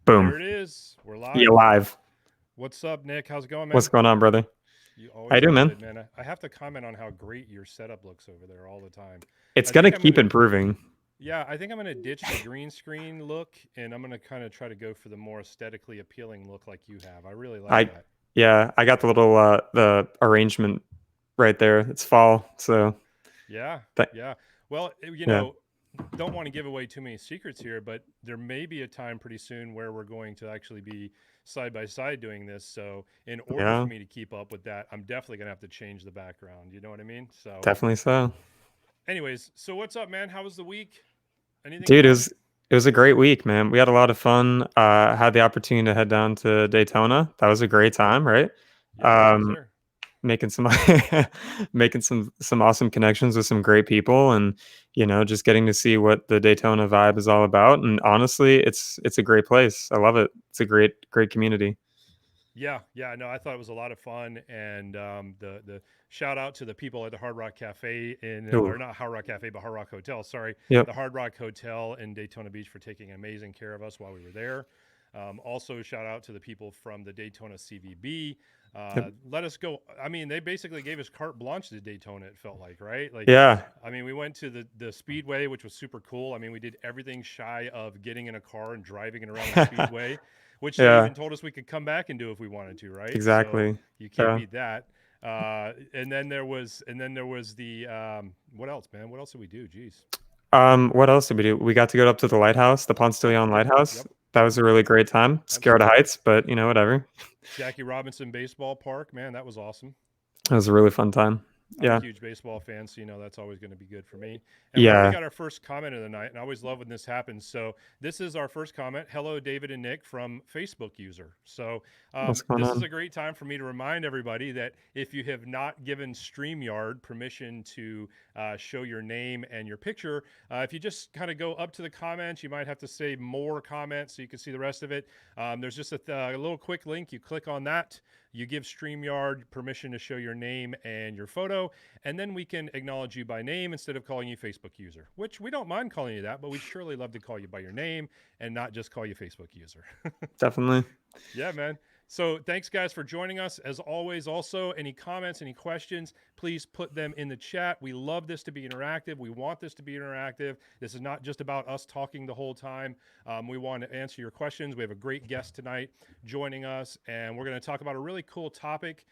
Boom. There it is. We're You live. live. What's up, Nick? How's it going, What's man? going on, brother? You How you always doing, look man? good, man. I have to comment on how great your setup looks over there all the time. It's I gonna think I'm keep gonna, improving. yeah, I think I'm gonna ditch the green screen look, and I'm gonna kind of try to go for the more aesthetically appealing look like you have. I really like I that. yeah, I got the little the arrangement right there. It's fall, so Yeah, th- yeah. Well, yeah, don't want to give away too many secrets here, but there may be a time pretty soon where we're going to actually be side by side doing this. So, in order for yeah, me to keep up with that, I'm definitely going to have to change the background. You know what I mean? So, definitely so. anyways, so what's up, man? How was the week? Anything Dude, fun? it was a great week, man. We had a lot of fun. Had the opportunity to head down to Daytona. That was a great time, right? Yeah, I was Um, there. making some making some awesome connections with some great people, and just getting to see what the Daytona vibe is all about. And honestly, it's a great place. I love it. It's a great community. Yeah, yeah, no, I thought it was a lot of fun, and the shout out to the people at the Hard Rock Cafe Ooh, or not Hard Rock Cafe, but Hard Rock Hotel. Sorry, yep, the Hard Rock Hotel in Daytona Beach for taking amazing care of us while we were there. Also, shout out to the people from the Daytona CVB. yep, Let us go. I mean, they basically gave us carte blanche to Daytona. It felt like, right? Like, yeah, I mean, we went to the Speedway, which was super cool. I mean, we did everything shy of getting in a car and driving it around the Speedway, which they yeah, even told us we could come back and do if we wanted to, right? So exactly. you can't Yeah. beat that. And then there was the what else, man? What else did we do? Jeez. What else did we do? We got to go up to the lighthouse, the Ponce de Oh, Leon yep, Lighthouse. yep, That was yep. a really great time. Scared of Absolutely. heights, but whatever. Jackie Robinson Baseball Park, man, that was awesome. It was a really fun time. I'm a Yeah. huge baseball fan, so that's always going to be good for me. And we already Yeah. got our first comment of the night, and I always love when this happens. So this is our first comment. Hello, David and Nick from Facebook user. So What's going this is on? a great time for me to remind everybody that if you have not given StreamYard permission to show your name and your picture, if you just kind of go up to the comments, you might have to say more comments so you can see the rest of it. There's just a little quick link. You click on that. You give StreamYard permission to show your name and your photo, and then we can acknowledge you by name instead of calling you Facebook user, which we don't mind calling you that, but we'd surely love to call you by your name and not just call you Facebook user. Definitely. Yeah, man. So thanks, guys, for joining us. As always, also, any comments, any questions, please put them in the chat. We love this to be interactive. We want this to be interactive. This is not just about us talking the whole time. We want to answer your questions. We have a great guest tonight joining us, and we're going to talk about a really cool topic,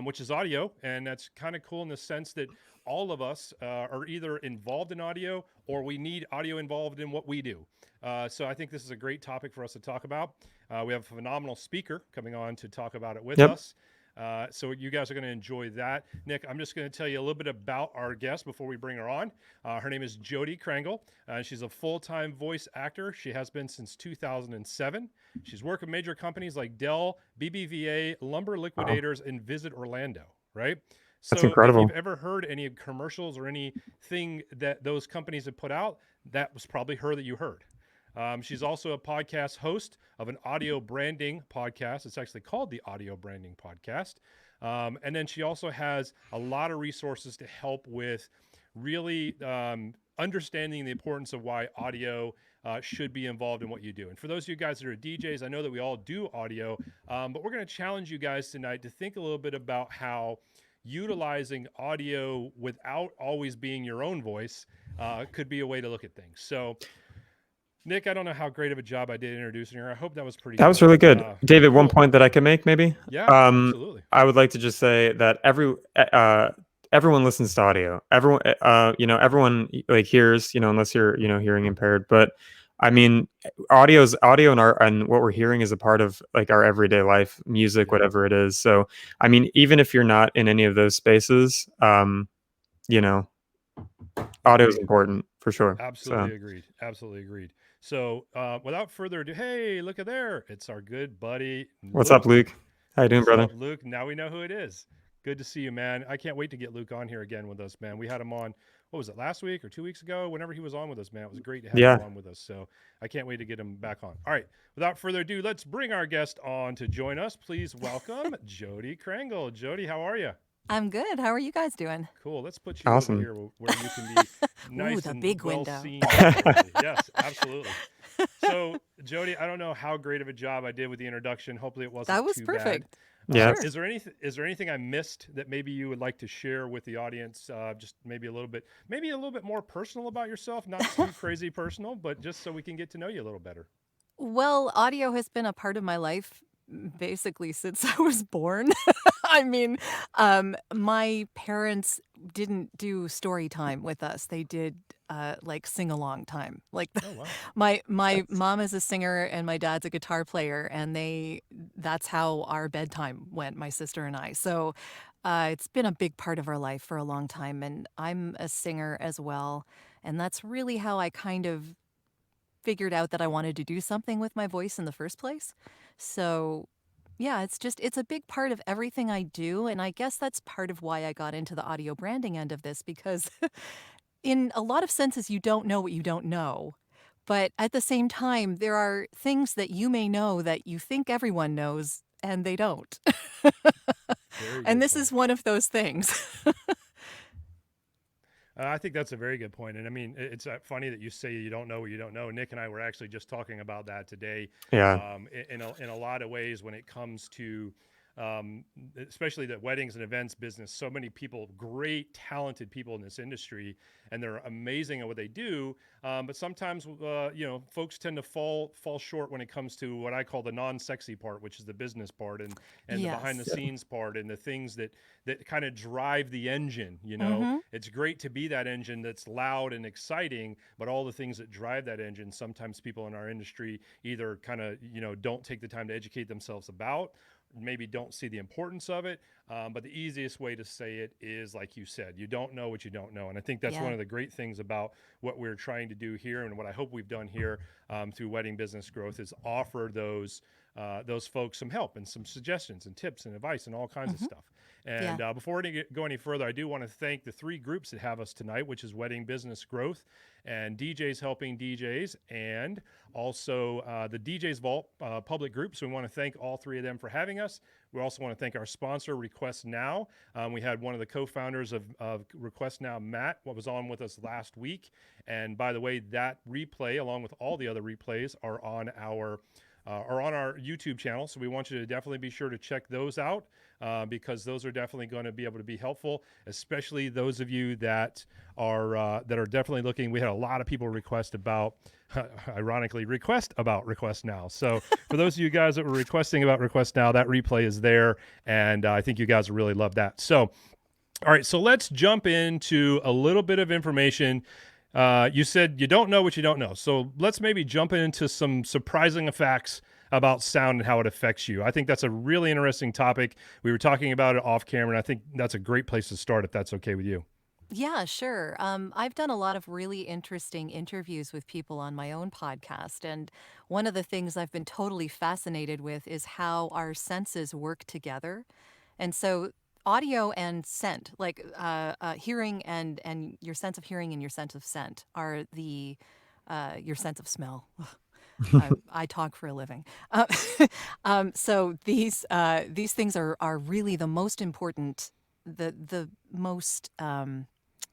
which is audio. And that's kind of cool in the sense that all of us are either involved in audio or we need audio involved in what we do. So I think this is a great topic for us to talk about. We have a phenomenal speaker coming on to talk about it with Yep. us. So you guys are going to enjoy that. Nick, I'm just going to tell you a little bit about our guest before we bring her on. Her name is Jodi Krangle. She's a full-time voice actor. She has been since 2007. She's worked with major companies like Dell, BBVA, Lumber Wow. Liquidators, and Visit Orlando, right? That's So if you've incredible. ever heard any commercials or anything that those companies have put out, that was probably her that you heard. She's also a podcast host of an audio branding podcast. It's actually called the Audio Branding Podcast. And then she also has a lot of resources to help with really understanding the importance of why audio should be involved in what you do. And for those of you guys that are DJs, I know that we all do audio, but we're going to challenge you guys tonight to think a little bit about how utilizing audio without always being your own voice could be a way to look at things. So, Nick, I don't know how great of a job I did introducing her. I hope that was pretty That was good. really good. David, one Cool. point that I can make maybe. Yeah, Um, absolutely. I would like to just say that everyone listens to audio. Everyone like hears, unless you're, hearing impaired, but I mean, audio and what we're hearing is a part of like our everyday life, music, Yep. whatever it is. So, I mean, even if you're not in any of those spaces, you know, audio is Agreed. important for sure. So, Absolutely agreed. Absolutely agreed. So, without further ado, hey, look at there. It's our good buddy, what's up, Luke. Luke? How you doing, What's brother? up, Luke? Now we know who it is. Good to see you, man. I can't wait to get Luke on here again with us, man. We had him on, what was it, last week or 2 weeks ago? Whenever he was on with us, man. It was great to have you Yeah, on with us. So I can't wait to get him back on. All right. Without further ado, let's bring our guest on to join us. Please welcome Jodi Krangle. Jodi, how are you? I'm good. How are you guys doing? Cool. Let's put you over awesome. here where you can be Ooh, nice the and big well window. seen, definitely. Yes, absolutely. So, Jodi, I don't know how great of a job I did with the introduction. Hopefully, it That wasn't was too bad. perfect. Yeah. Sure. Is there anything I missed that maybe you would like to share with the audience? Just maybe a little bit more personal about yourself, not too crazy personal, but just so we can get to know you a little better. Well, audio has been a part of my life basically since I was born. I mean, my parents didn't do story time with us. They did like sing along time. Like Oh wow. my That's mom is a singer and my dad's a guitar player, and that's how our bedtime went, my sister and I. So it's been a big part of our life for a long time, and I'm a singer as well. And that's really how I kind of figured out that I wanted to do something with my voice in the first place. So, yeah, it's a big part of everything I do, and I guess that's part of why I got into the audio branding end of this because in a lot of senses you don't know what you don't know. But at the same time, there are things that you may know that you think everyone knows and they don't. Very And good this point. is one of those things. I think that's a very good point. And I mean, it's funny that you say you don't know what you don't know. Nick and I were actually just talking about that today. yeah. In a lot of ways, when it comes to um, especially the weddings and events business, so many people, great, talented people in this industry, and they're amazing at what they do. But sometimes, folks tend to fall short when it comes to what I call the non-sexy part, which is the business part and the behind the Yes. scenes part and the things that kind of drive the engine. Mm-hmm. It's great to be that engine that's loud and exciting, but all the things that drive that engine, sometimes people in our industry either kind of don't take the time to educate themselves about, maybe don't see the importance of it. But the easiest way to say it is, like you said, you don't know what you don't know. And I think that's one Yeah. of the great things about what we're trying to do here, and what I hope we've done here through Wedding Business Growth is offer those folks some help and some suggestions and tips and advice and all kinds of Mm-hmm. stuff. And Yeah. before we go any further, I do want to thank the three groups that have us tonight, which is Wedding Business Growth and DJs Helping DJs, and also the DJs Vault public group. So we want to thank all three of them for having us. We also want to thank our sponsor, Request Now. We had one of the co-founders of Request Now, Matt, what was on with us last week. And by the way, that replay, along with all the other replays, are on our YouTube channel. So we want you to definitely be sure to check those out because those are definitely going to be able to be helpful, especially those of you that are definitely looking. We had a lot of people request about Request Now. So for those of you guys that were requesting about Request Now, that replay is there, and I think you guys will really love that. So all right, so let's jump into a little bit of information. You said you don't know what you don't know. So let's maybe jump into some surprising facts about sound and how it affects you. I think that's a really interesting topic. We were talking about it off camera, and I think that's a great place to start if that's okay with you. Yeah, sure. I've done a lot of really interesting interviews with people on my own podcast. And one of the things I've been totally fascinated with is how our senses work together. And so, audio and scent, like hearing and your sense of hearing and your sense of scent, are your sense of smell. I talk for a living. So these things are really the most important, the most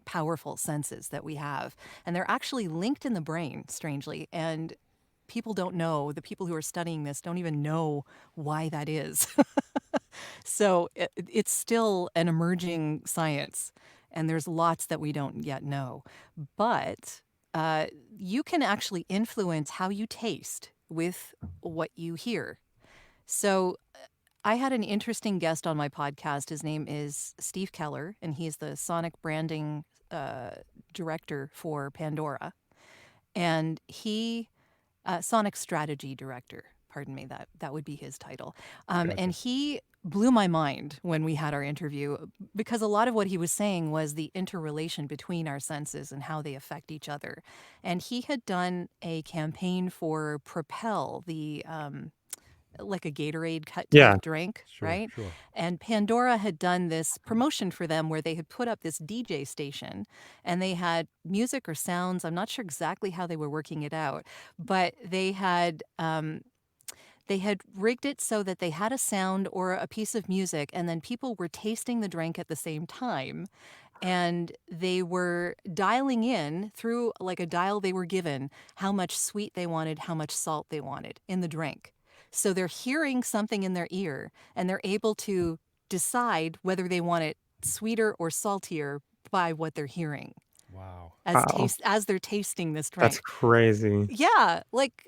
powerful senses that we have, and they're actually linked in the brain, strangely. And people don't know. The people who are studying this don't even know why that is. So it's still an emerging science, and there's lots that we don't yet know. But you can actually influence how you taste with what you hear. So I had an interesting guest on my podcast. His name is Steve Keller, and he's the sonic branding director for Pandora. And sonic strategy director, pardon me, that would be his title. And Gotcha. he blew my mind when we had our interview because a lot of what he was saying was the interrelation between our senses and how they affect each other. And he had done a campaign for Propel, the like a Gatorade type Yeah. drink, Sure, right? sure. And Pandora had done this promotion for them where they had put up this DJ station and they had music or sounds. I'm not sure exactly how they were working it out, but they had rigged it so that they had a sound or a piece of music, and then people were tasting the drink at the same time. and they were dialing in through like a dial they were given how much sweet they wanted, how much salt they wanted in the drink. So they're hearing something in their ear and they're able to decide whether they want it sweeter or saltier by what they're hearing Wow. Wow. as they're tasting this That's drink. crazy. Yeah, like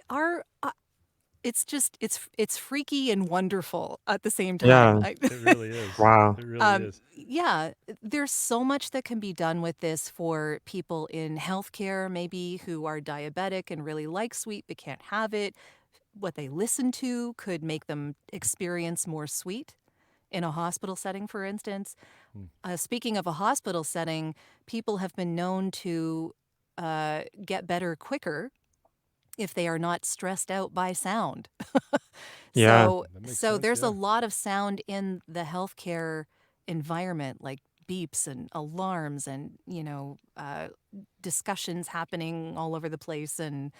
it's just it's freaky and wonderful at the same time. Yeah. It really is. Wow. It really is. Yeah, there's so much that can be done with this for people in healthcare, maybe who are diabetic and really like sweet but can't have it. What they listen to could make them experience more sweet in a hospital setting, for instance. Speaking of a hospital setting, people have been known to get better quicker if they are not stressed out by sound. Yeah. So, That makes so sense. there's a Yeah. lot of sound in the healthcare environment, like beeps and alarms and, discussions happening all over the place and,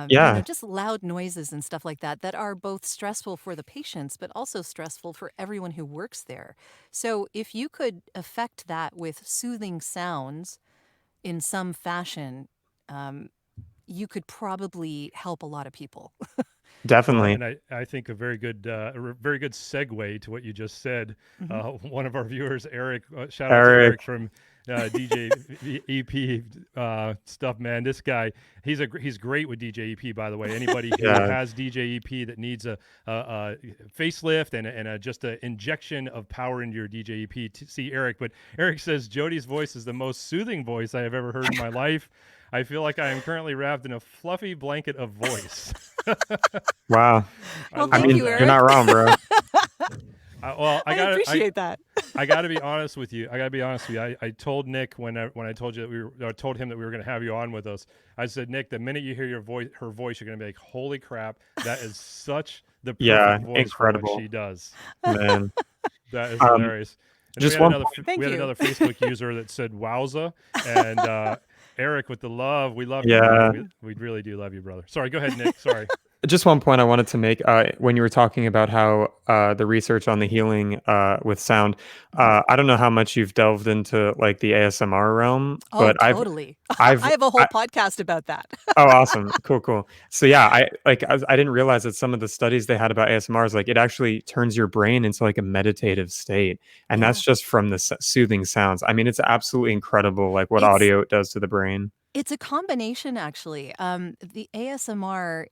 Yeah. just loud noises and stuff like that that are both stressful for the patients, but also stressful for everyone who works there. So if you could affect that with soothing sounds in some fashion, um, you could probably help a lot of people. Well, Definitely. and I think very good segue to what you just said. Mhm. One of our viewers, Eric, shout out to Eric. Eric from DJ EP stuff. Man, this guy, he's great with DJ EP. By the way, anybody who Yeah. has DJ EP that needs a facelift and just an injection of power into your DJ EP, to see Eric. But Eric says Jody's voice is the most soothing voice I have ever heard in my life. I feel like I am currently wrapped in a fluffy blanket of voice. Wow. I Well, I thank love mean, you, that. you're Eric. not wrong, bro. Well, I appreciate that. I gotta be honest with you. I told Nick when I told you that I told him that we were gonna have you on with us. I said, Nick, the minute you hear her voice, you're gonna be like, holy crap, that is such the Yeah. perfect voice for what Incredible, she does. man. That is Um, hilarious. And then just one point. Thank we had you. another Facebook user that said wowza, and Eric with the love. We love you, Yeah. man. We really do love you, brother. Sorry, go ahead, Nick. Sorry. Just one point I wanted to make when you were talking about how the research on the healing with sound. Mhm. I don't know how much you've delved into like the ASMR realm, Oh, but totally. I've I have a whole podcast about that. oh, awesome. Cool, cool. So yeah, I didn't realize that some of the studies they had about ASMR is like it actually turns your brain into like a meditative state, and that's Yeah. just from the soothing sounds. I mean, it's absolutely incredible, like what It's audio does to the brain. It's a combination, actually. The ASMR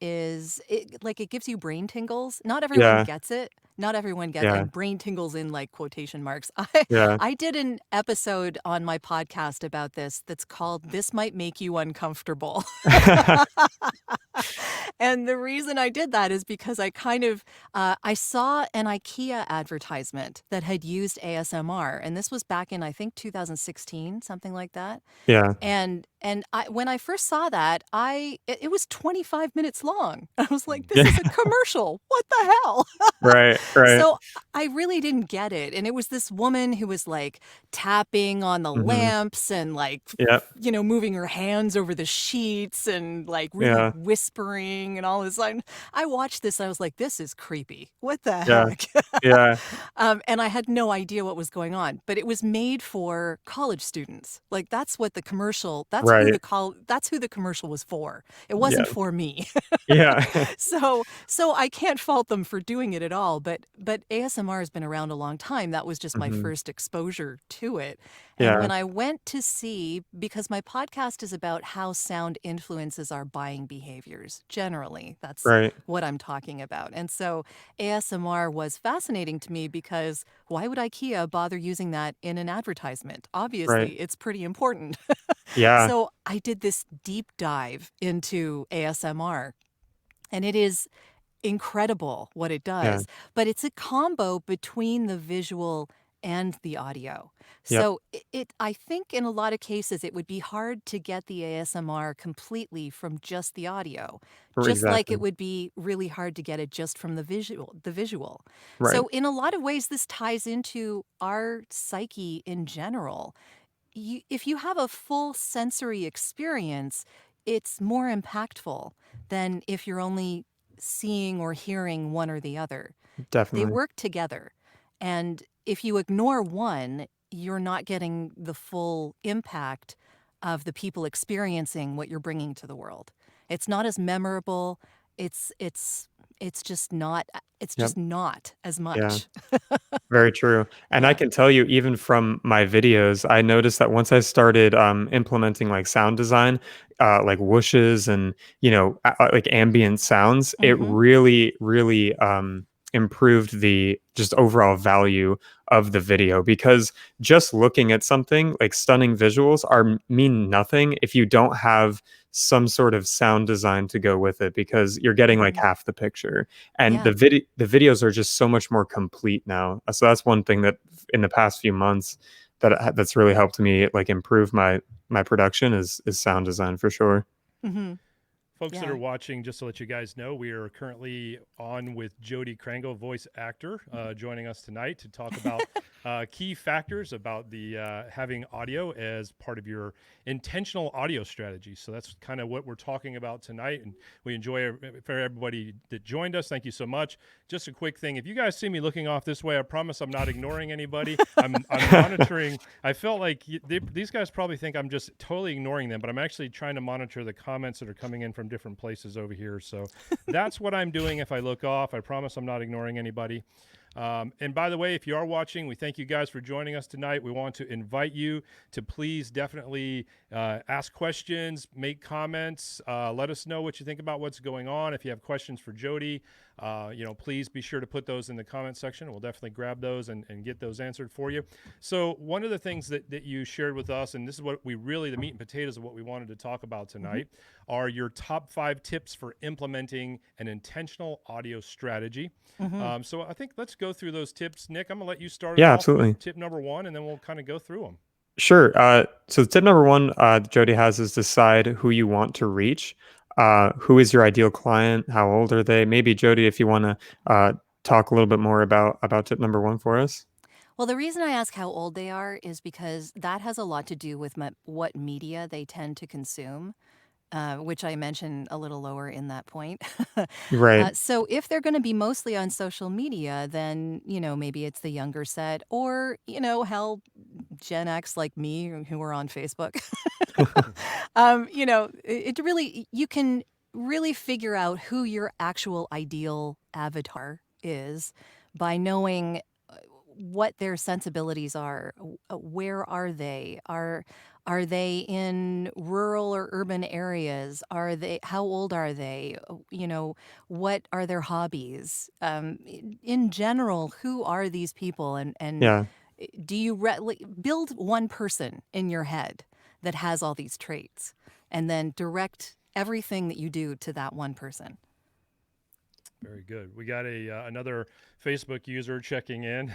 like it gives you brain tingles. Not everyone Yeah, gets it. Not everyone gets yeah, and brain tingles in like quotation marks. yeah. I did an episode on my podcast about this that's called "This Might Make You Uncomfortable." And the reason I did that is because I saw an IKEA advertisement that had used ASMR, and this was back in I think 2016, something like that. Yeah. And when I first saw that, it was 25 minutes long. I was like, "This Yeah. is a commercial. What the hell?" Right, right. So I really didn't get it. And it was this woman who was like tapping on the Mhm. lamps and like, Yep. moving her hands over the sheets and like really Yeah, whispering and all this. I watched this. I was like, this is creepy. What the yeah, heck? yeah. And I had no idea what was going on, but it was made for college students. Like that's what the commercial, Right. that's who the commercial was for. It Yeah, wasn't for me. yeah. So I can't fault them for doing it at all, but ASMR has been around a long time. That was just my Mhm. first exposure to it. And Yeah, when I went to see, because my podcast is about how sound influences our buying behaviors generally, that's right. what I'm talking about. And so ASMR was fascinating to me because why would IKEA bother using that in an advertisement? Right. Obviously, it's pretty important. Yeah, So I did this deep dive into ASMR, and it is incredible what it yeah. does, but it's a combo between the visual and the audio. Yep. So I think in a lot of cases it would be hard to get the ASMR completely from just the audio, just like it Exactly. would be really hard to get it just from the visual. Right. So in a lot of ways this ties into our psyche in general. If you have a full sensory experience, it's more impactful than if you're only seeing or hearing one or the other. They Definitely. work together. And if you ignore one, you're not getting the full impact of the people experiencing what you're bringing to the world. It's not as memorable. It's it's it's just not it's Yep. just not as Yeah. much. Very true. And I Yeah. can tell you, even from my videos, I noticed that once I started implementing like sound design, like whooshes and, like ambient sounds, it Mhm. really, really improved the just overall value of the video, because just looking at something like stunning visuals mean nothing if you don't have some sort of sound design to go with it, because you're getting like Mhm. half the picture. And Yeah. the videos are just so much more complete now. So that's one thing that in the past few months that's really helped me like improve my production is sound design for sure. Mhm. Folks that Yeah. are watching, just to let you guys know, we are currently on with Jodi Krangle, voice actor, joining us tonight to talk about key factors about the having audio as part of your intentional audio strategy. So that's kind of what we're talking about tonight, and we enjoy for everybody that joined us. Thank you so much. Just a quick thing: if you guys see me looking off this way, I promise I'm not ignoring anybody. I'm monitoring. I felt like these guys probably think I'm just totally ignoring them, but I'm actually trying to monitor the comments that are coming in from different places over here. So that's what I'm doing if I look off. I promise I'm not ignoring anybody. And by the way, if you are watching, we thank you guys for joining us tonight. We want to invite you to please definitely ask questions, make comments, let us know what you think about what's going on. If you have questions for Jodi, please be sure to put those in the comment section. We'll definitely grab those and get those answered for you. So one of the things that you shared with us, and this is what we really, the meat and potatoes of what we wanted to talk about tonight, are your top 5 tips for implementing an intentional audio strategy. Mhm. So I think let's go through those tips. Nick, I'm gonna let you start us Yeah, off absolutely. with tip number 1, and then we'll kind of go through them. Sure. So tip number one, Jody has, is decide who you want to reach. Who is your ideal client? How old are they? Maybe Jody, if you want to talk a little bit more about tip number one for us. Well, the reason I ask how old they are is because that has a lot to do with what media they tend to consume, which I mentioned a little lower in that point. Right. So if they're going to be mostly on social media, then, maybe it's the younger set or, hell, Gen X like me who are on Facebook. It really, you can really figure out who your actual ideal avatar is by knowing what their sensibilities are. Where are they? Are they in rural or urban areas? Are they? How old are they? What are their hobbies? In general, who are these people? And Yeah. do you build one person in your head that has all these traits, and then direct everything that you do to that one person? Very good. We got another Facebook user checking in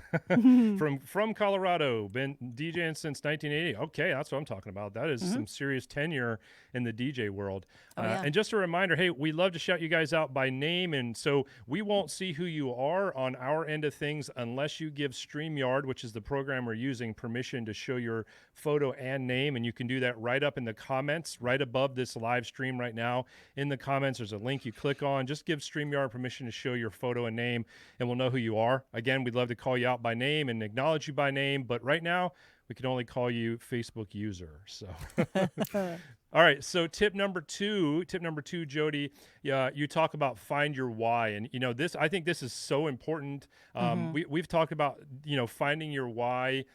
from Colorado. Been DJing since 1980. Okay, that's what I'm talking about. That is Hmm. some serious tenure in the DJ world. Oh yeah. And just a reminder, hey, we love to shout you guys out by name, and so we won't see who you are on our end of things unless you give StreamYard, which is the program we're using, permission to show your photo and name. And you can do that right up in the comments, right above this live stream right now. In the comments, there's a link you click on. Just give StreamYard permission to show your photo and name, and we'll know who you are. Again, we'd love to call you out by name and acknowledge you by name, but right now we can only call you Facebook user. So all right, so tip number two, Jodi, you talk about find your why, and this. I think this is so important. Hmm. We've talked about finding your why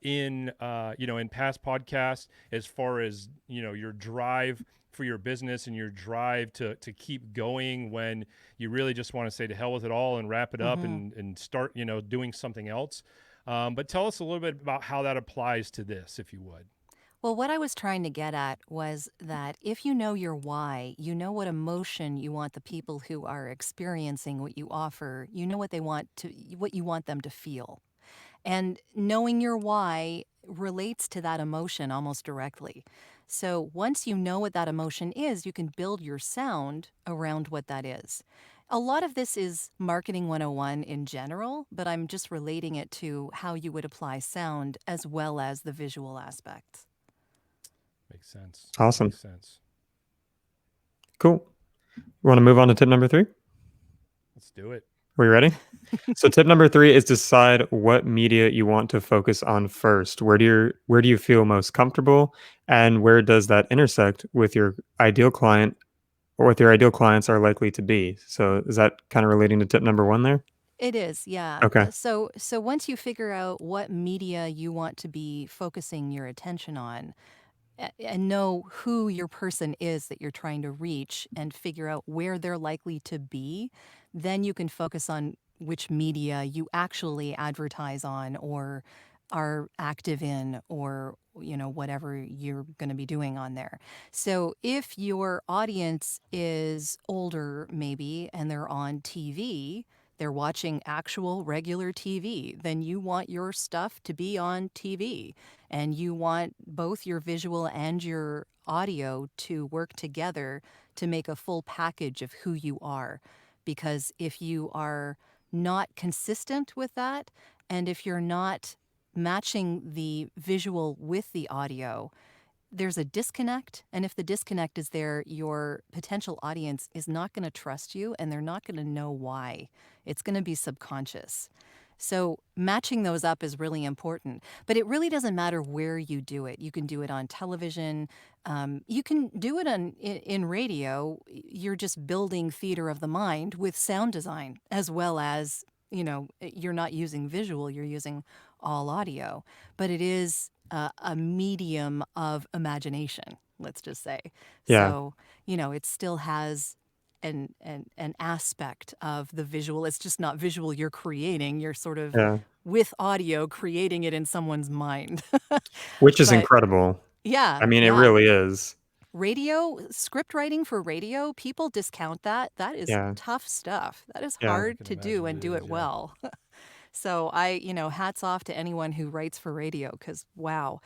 in past podcasts, as far as your drive for your business and your drive to keep going when you really just want to say to hell with it all and wrap it up Hmm. and start doing something else. But tell us a little bit about how that applies to this, if you would. Well, what I was trying to get at was that if you know your why, you know what emotion you want the people who are experiencing what you offer, you know what you want them to feel. And knowing your why relates to that emotion almost directly. So once you know what that emotion is, you can build your sound around what that is. A lot of this is marketing 101 in general, but I'm just relating it to how you would apply sound as well as the visual aspects. Makes sense. Awesome. Makes sense. Cool. You want to move on to tip number three? Let's do it. Are you ready? So tip number 3 is decide what media you want to focus on first. Where do you feel most comfortable, and where does that intersect with your ideal client or what your ideal clients are likely to be? So is that kind of relating to tip number 1 there? It is, yeah. Okay. So once you figure out what media you want to be focusing your attention on, and know who your person is that you're trying to reach and figure out where they're likely to be, then you can focus on which media you actually advertise on or are active in, or whatever you're going to be doing on there. So if your audience is older maybe and they're on TV, they're watching actual regular TV, then you want your stuff to be on TV, and you want both your visual and your audio to work together to make a full package of who you are. Because if you are not consistent with that, and if you're not matching the visual with the audio, there's a disconnect. And if the disconnect is there, your potential audience is not going to trust you, and they're not going to know why. It's going to be subconscious. So matching those up is really important. But it really doesn't matter where you do it. You can do it on television. You can do it in radio. You're just building theater of the mind with sound design, as well as, you're not using visual, you're using all audio. But it is a medium of imagination, let's just say. Yeah. So, it still has an aspect of the visual. It's just not visual you're creating. You're sort of, Yeah. with audio, creating it in someone's mind. Which is But incredible. yeah, I mean, it yeah. really is. Radio, script writing for radio, people discount that. That is Yeah. tough stuff. That is Yeah. I hard can to do imagine and it do is, it yeah. well. So hats off to anyone who writes for radio, because wow.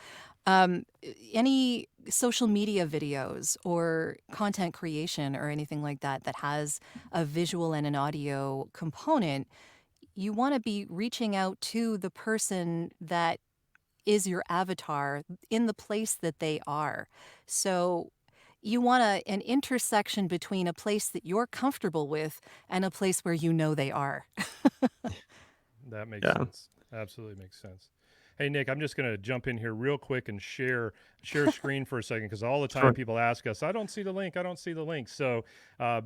Um, any social media videos or content creation or anything like that that has a visual and an audio component, you want to be reaching out to the person that is your avatar in the place that they are. So you want an intersection between a place that you're comfortable with and a place where they are. That makes Yeah. sense. Absolutely makes sense. Hey Nick, I'm just going to jump in here real quick and share screen for a second, because all the time Sure. people ask us, I don't see the link, I don't see the link. So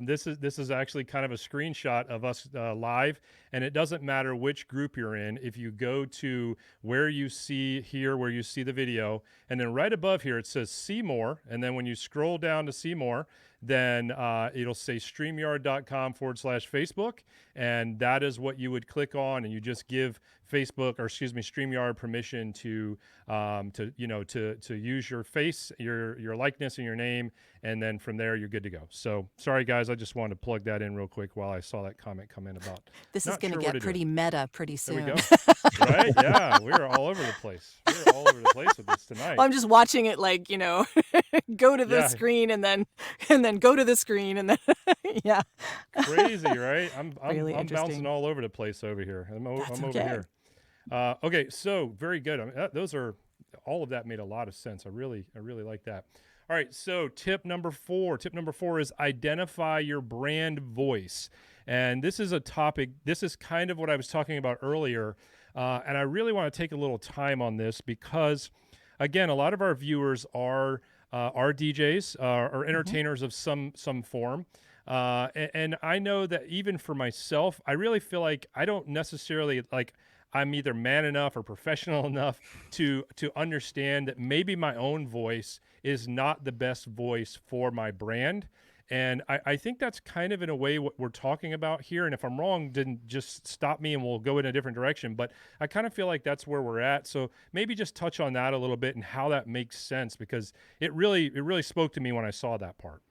this is actually kind of a screenshot of us live, and it doesn't matter which group you're in. If you go to where you see the video, and then right above here it says see more, and then when you scroll down to see more, then it'll say streamyard.com/Facebook, and that is what you would click on, and you just give StreamYard permission to use your face, your likeness, and your name, and then from there you're good to go. So sorry guys, I just wanted to plug that in real quick while I saw that comment come in about This is not going to sure what get to do. pretty meta pretty There we soon. go. Right? Yeah, we're all over the place. We're all over the place with this tonight. Well, I'm just watching it like, go to the Yeah. screen and then go to the screen and then yeah. Crazy, right? I'm Really bouncing interesting. all over the place over here. I'm That's over okay. here. Okay, so very good. I mean, all of that made a lot of sense. I really like that. All right, so tip number 4 is identify your brand voice. And this is a topic, this is kind of what I was talking about earlier. And I really want to take a little time on this because, again, a lot of our viewers are DJs or entertainers of some form. And I know that even for myself, I really feel like I don't necessarily I'm either man enough or professional enough to understand that maybe my own voice is not the best voice for my brand. And I think that's kind of in a way what we're talking about here. And if I'm wrong, then just stop me and we'll go in a different direction. But I kind of feel like that's where we're at. So maybe just touch on that a little bit and how that makes sense, because it really spoke to me when I saw that part.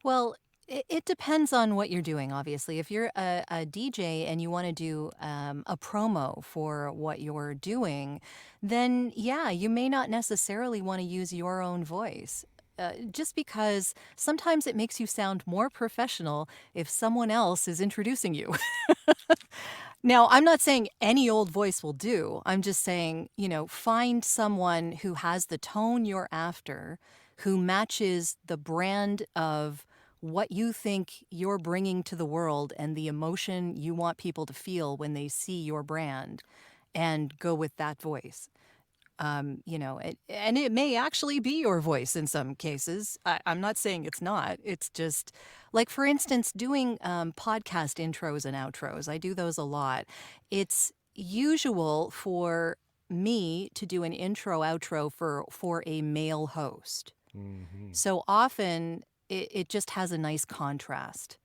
Well, it depends on what you're doing, obviously. If you're a DJ and you want to do a promo for what you're doing, then yeah, you may not necessarily want to use your own voice. Just because sometimes it makes you sound more professional if someone else is introducing you. Now, I'm not saying any old voice will do. I'm just saying, find someone who has the tone you're after, who matches the brand of what you think you're bringing to the world and the emotion you want people to feel when they see your brand, and go with that voice. And it may actually be your voice in some cases. I'm not saying it's not. It's just like, for instance, doing podcast intros and outros. I do those a lot. It's usual for me to do an intro outro for a male host. So often it just has a nice contrast.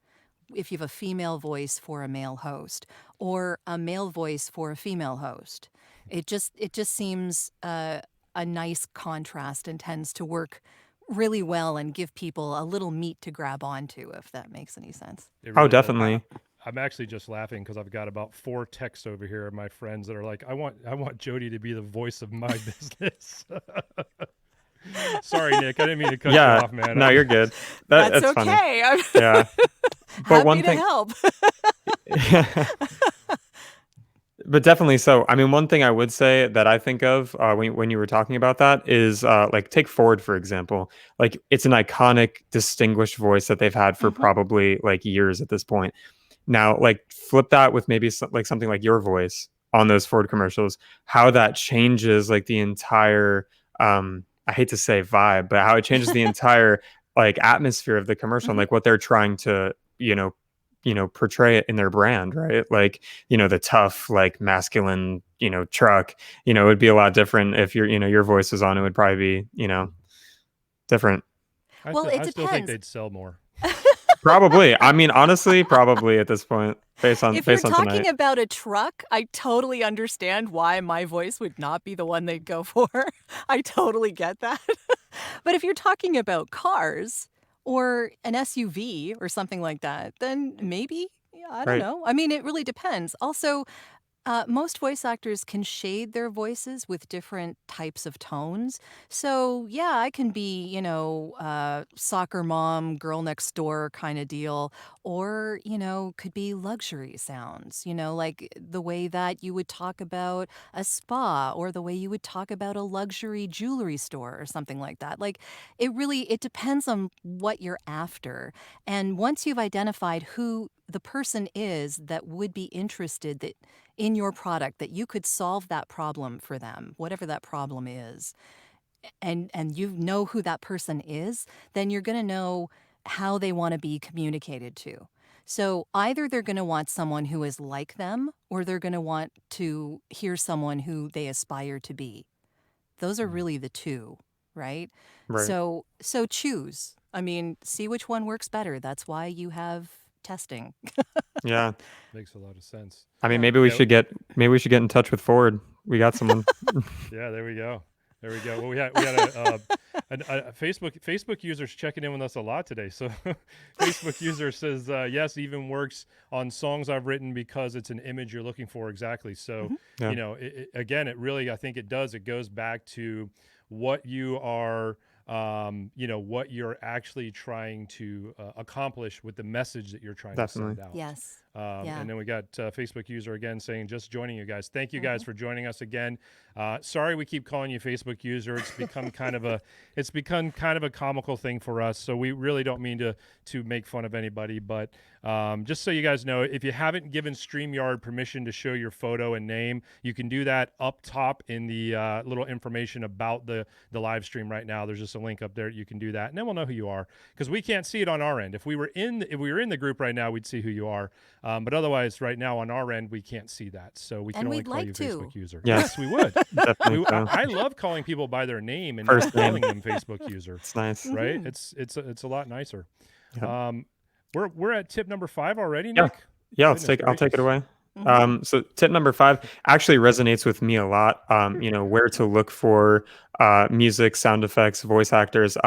If you have a female voice for a male host or a male voice for a female host, it just seems a nice contrast and tends to work really well and give people a little meat to grab onto, if that makes any sense. It Oh, really does. definitely. I'm actually just laughing because I've got about 4 texts over here of my friends that are like, I want Jodi to be the voice of my business. Sorry, Nick. I didn't mean to cut you Yeah. off, man. No, you're good. That's That's funny. okay. I'm Yeah. But one happy to thing, help. but definitely so. I mean, one thing I would say that I think of when you were talking about that is like take Ford, for example. Like, it's an iconic, distinguished voice that they've had for Mhm. probably like years at this point. Now, like, flip that with maybe like something like your voice on those Ford commercials, how that changes like the entire, I hate to say vibe, but how it changes the entire like atmosphere of the commercial and Mhm. like what they're trying to, portray it in their brand, right? Like, the tough, like masculine, truck, it would be a lot different if your voice was on. It would probably be, different. Well, it I still think depends. they'd sell more. Probably. I mean, honestly, probably at this point, based on If you're tonight. talking about a truck, I totally understand why my voice would not be the one they'd go for. I totally get that. But if you're talking about cars or an SUV or something like that, then maybe, yeah, I don't Right. know. I mean, it really depends. Also, most voice actors can shade their voices with different types of tones. So, yeah, I can be, soccer mom, girl next door kind of deal, or, could be luxury sounds, like the way that you would talk about a spa or the way you would talk about a luxury jewelry store or something like that. Like, it depends on what you're after. And once you've identified who the person is that would be interested that in your product, that you could solve that problem for them, whatever that problem is, and you know who that person is, then you're going to know how they want to be communicated to. So either they're going to want someone who is like them, or they're going to want to hear someone who they aspire to be. Those are really the two, right? Right. So choose. I mean, see which one works better. That's why you have testing. Yeah. Makes a lot of sense. I mean, Yeah. maybe we Yeah. should get in touch with Ford. We got someone. Yeah, there we go. There we go. Well, we had a Facebook users checking in with us a lot today. So, Facebook user says yes, even works on songs I've written because it's an image you're looking for exactly. So, Yeah. again, it really, I think it does. It goes back to what you are. What you're actually trying to accomplish with the message that you're trying to Definitely. send out. Yes. Yeah. And then we got Facebook user again saying, just joining you guys. Thank you guys for joining us again. Sorry we keep calling you Facebook user. It's become kind of a comical thing for us. So we really don't mean to make fun of anybody. But just so you guys know, if you haven't given StreamYard permission to show your photo and name, you can do that up top in the little information about the live stream right now. There's just a link up there. You can do that, and then we'll know who you are, because we can't see it on our end. If we were in the group right now, we'd see who you are. But otherwise, right now on our end, we can't see that. So we can And only we'd call like you to. Facebook user. Yeah. Yes, we would. Definitely. So. I love calling people by their name and First not name. calling them Facebook user. It's nice. Right? It's a lot nicer. Yeah. We're at tip number 5 already, Yeah. Nick. Yeah. Goodness I'll take it gracious. away. So tip number 5 actually resonates with me a lot. Where to look for music, sound effects, voice actors.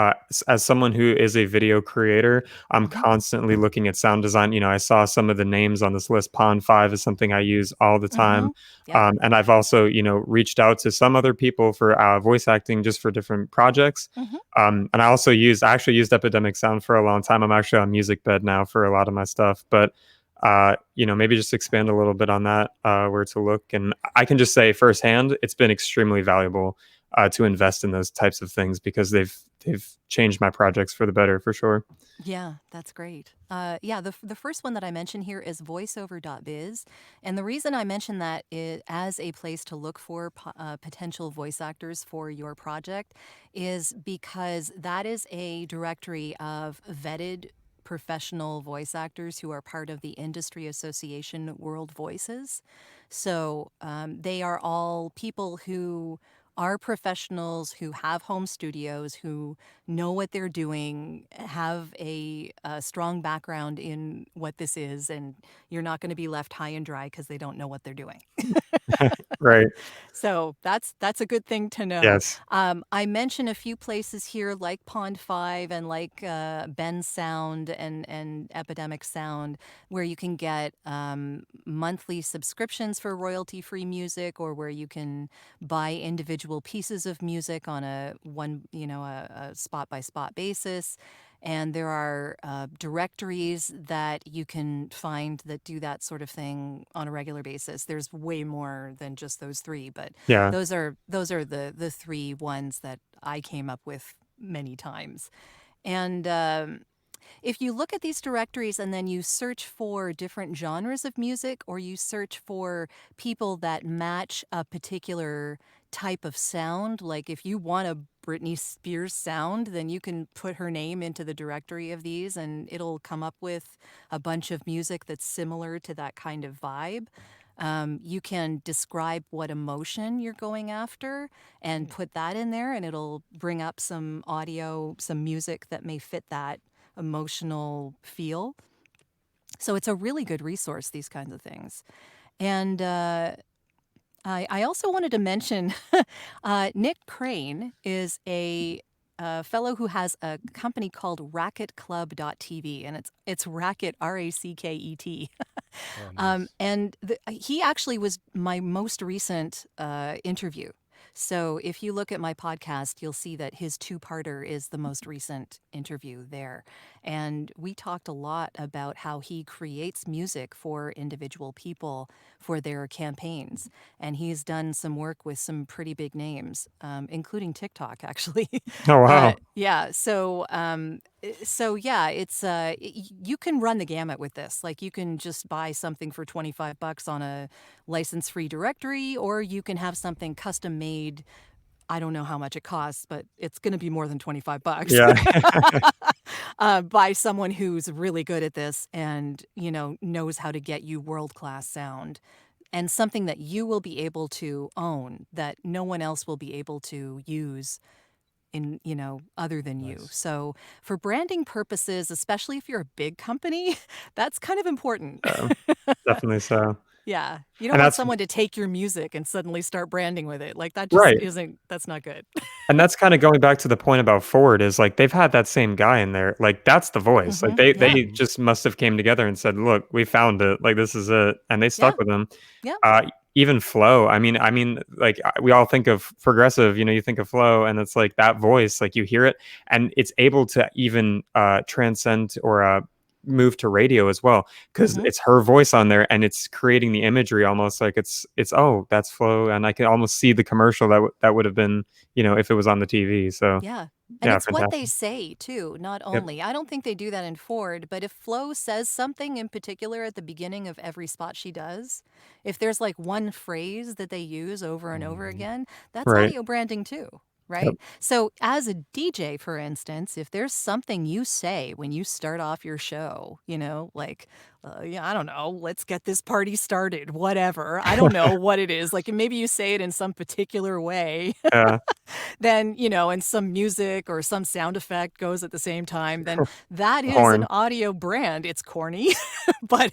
As someone who is a video creator, I'm constantly looking at sound design. I saw some of the names on this list. Pond 5 is something I use all the time. Yep. And I've also, reached out to some other people for voice acting just for different projects. And I actually used Epidemic Sound for a long time. I'm actually on Music Bed now for a lot of my stuff, but maybe just expand a little bit on that, where to look. And I can just say firsthand, it's been extremely valuable. to invest in those types of things, because they've changed my projects for the better, for sure. Yeah, that's great. Yeah, the first one that I mentioned here is voiceover.biz. And the reason I mention that as a place to look for potential voice actors for your project is because that is a directory of vetted professional voice actors who are part of the industry association World Voices. So they are all people who are professionals who have home studios, who know what they're doing, have a strong background in what this is, and you're not going to be left high and dry because they don't know what they're doing. Right. So that's a good thing to know. Yes. I mention a few places here like Pond 5 and like Ben Sound and Epidemic Sound, where you can get monthly subscriptions for royalty-free music, or where you can buy individual pieces of music on a spot-by-spot basis. And there are directories that you can find that do that sort of thing on a regular basis. There's way more than just those three, but Yeah. those are the three ones that I came up with many times. And if you look at these directories and then you search for different genres of music, or you search for people that match a particular type of sound, like if you want a Britney Spears sound, then you can put her name into the directory of these and it'll come up with a bunch of music that's similar to that kind of vibe. You can describe what emotion you're going after and put that in there, and it'll bring up some audio, some music that may fit that emotional feel. So it's a really good resource, these kinds of things. And I also wanted to mention Nick Crane is a fellow who has a company called racketclub.tv, and it's racket, RACKET. Oh, nice. And he actually was my most recent interview. So if you look at my podcast, you'll see that his two-parter is the most recent interview there. And we talked a lot about how he creates music for individual people for their campaigns. And he's done some work with some pretty big names, including TikTok, actually. Oh, wow. Yeah. So yeah, it's you can run the gamut with this. Like you can just buy something for $25 on a license-free directory, or you can have something custom made. I don't know how much it costs, but it's going to be more than $25 Yeah. by someone who's really good at this and, knows how to get you world-class sound, and something that you will be able to own that no one else will be able to use other than you. Nice. So for branding purposes, especially if you're a big company, that's kind of important. Definitely so. Yeah. You don't And want that's someone to take your music and suddenly start branding with it. Like that just right. that's not good. And that's kinda going back to the point about Ford, is, like, they've had that same guy in there, like, that's the voice, like, Yeah. they just must have came together and said, "Look, we found it, like, this is it," and they Yeah. stuck with him. Yeah. Even Flow, I mean, like, we all think of progressive, you think of Flow, and it's like that voice, like, you hear it, and it's able to even, transcend or, move to radio as well, because Mhm. it's her voice on there, and it's creating the imagery almost like "Oh, that's Flow," and I can almost see the commercial that would have been, if it was on the TV, so, Yeah. And yeah, it's what they fantastic. say too, not Yep. only. I don't think they do that in Ford, but if Flo says something in particular at the beginning of every spot she does, if there's like one phrase that they use over and over Mhm. again, that's Right. audio branding too. Yep. Right. So, as a DJ, for instance, if there's something you say when you start off your show, like, yeah, I don't know, let's get this party started, whatever. I don't know what it is. Like, maybe you say it in some particular way. Yeah. Then, and some music or some sound effect goes at the same time, then that is an Horn. audio brand. It's corny, but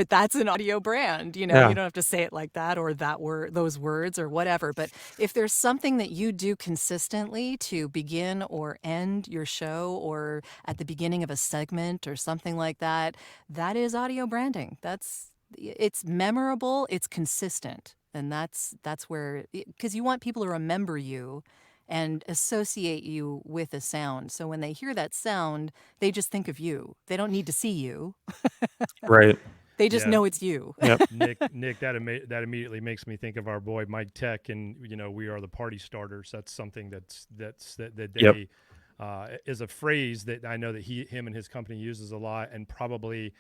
that's an audio brand. You Yeah. don't have to say it like that or that word, those words or whatever. But if there's something that you do consistently to begin or end your show, or at the beginning of a segment or something like that, that is audio branding. It's memorable, it's consistent. And that's where, because you want people to remember you and associate you with a sound. So when they hear that sound, they just think of you. They don't need to see you. Right. They just Yeah. know it's you. Yep. Nick, that immediately makes me think of our boy Mike Tech, and we are the party starters. That's something that Yep. they is a phrase that I know that him and his company uses a lot, and probably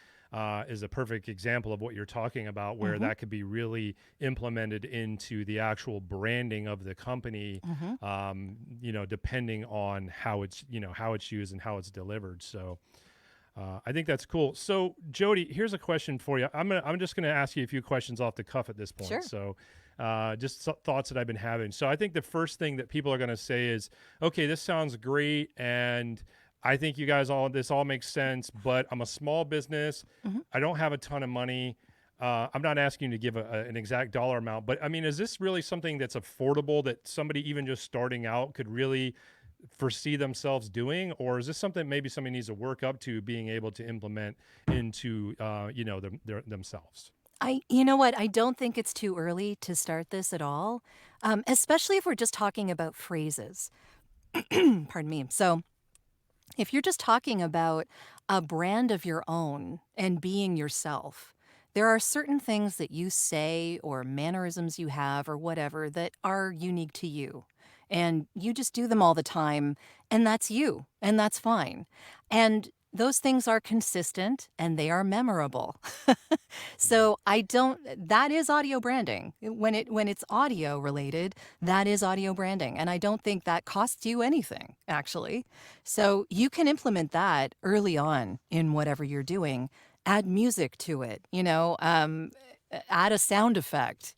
is a perfect example of what you're talking about, where Mm-hmm. that could be really implemented into the actual branding of the company. Mm-hmm. Depending on how it's used and how it's delivered. So. I think that's cool. So, Jodi, here's a question for you. I'm just gonna ask you a few questions off the cuff at this point. Sure. So, just thoughts that I've been having. So, I think the first thing that people are gonna say is, "Okay, this sounds great, and I think you guys this all makes sense. But I'm a small business. Mm-hmm. I don't have a ton of money. I'm not asking you to give an exact dollar amount, but I mean, is this really something that's affordable that somebody even just starting out could really foresee themselves doing, or is this something maybe somebody needs to work up to being able to implement into themselves? You know what? I don't think it's too early to start this at all, especially if we're just talking about phrases. Pardon me. So, if you're just talking about a brand of your own and being yourself, there are certain things that you say or mannerisms you have or whatever that are unique to you. And you just do them all the time, and that's you, and that's fine. And those things are consistent and they are memorable. So I don't that is audio branding. When it's audio related, that is audio branding. And I don't think that costs you anything, actually. So you can implement that early on in whatever you're doing. Add music to it, add a sound effect,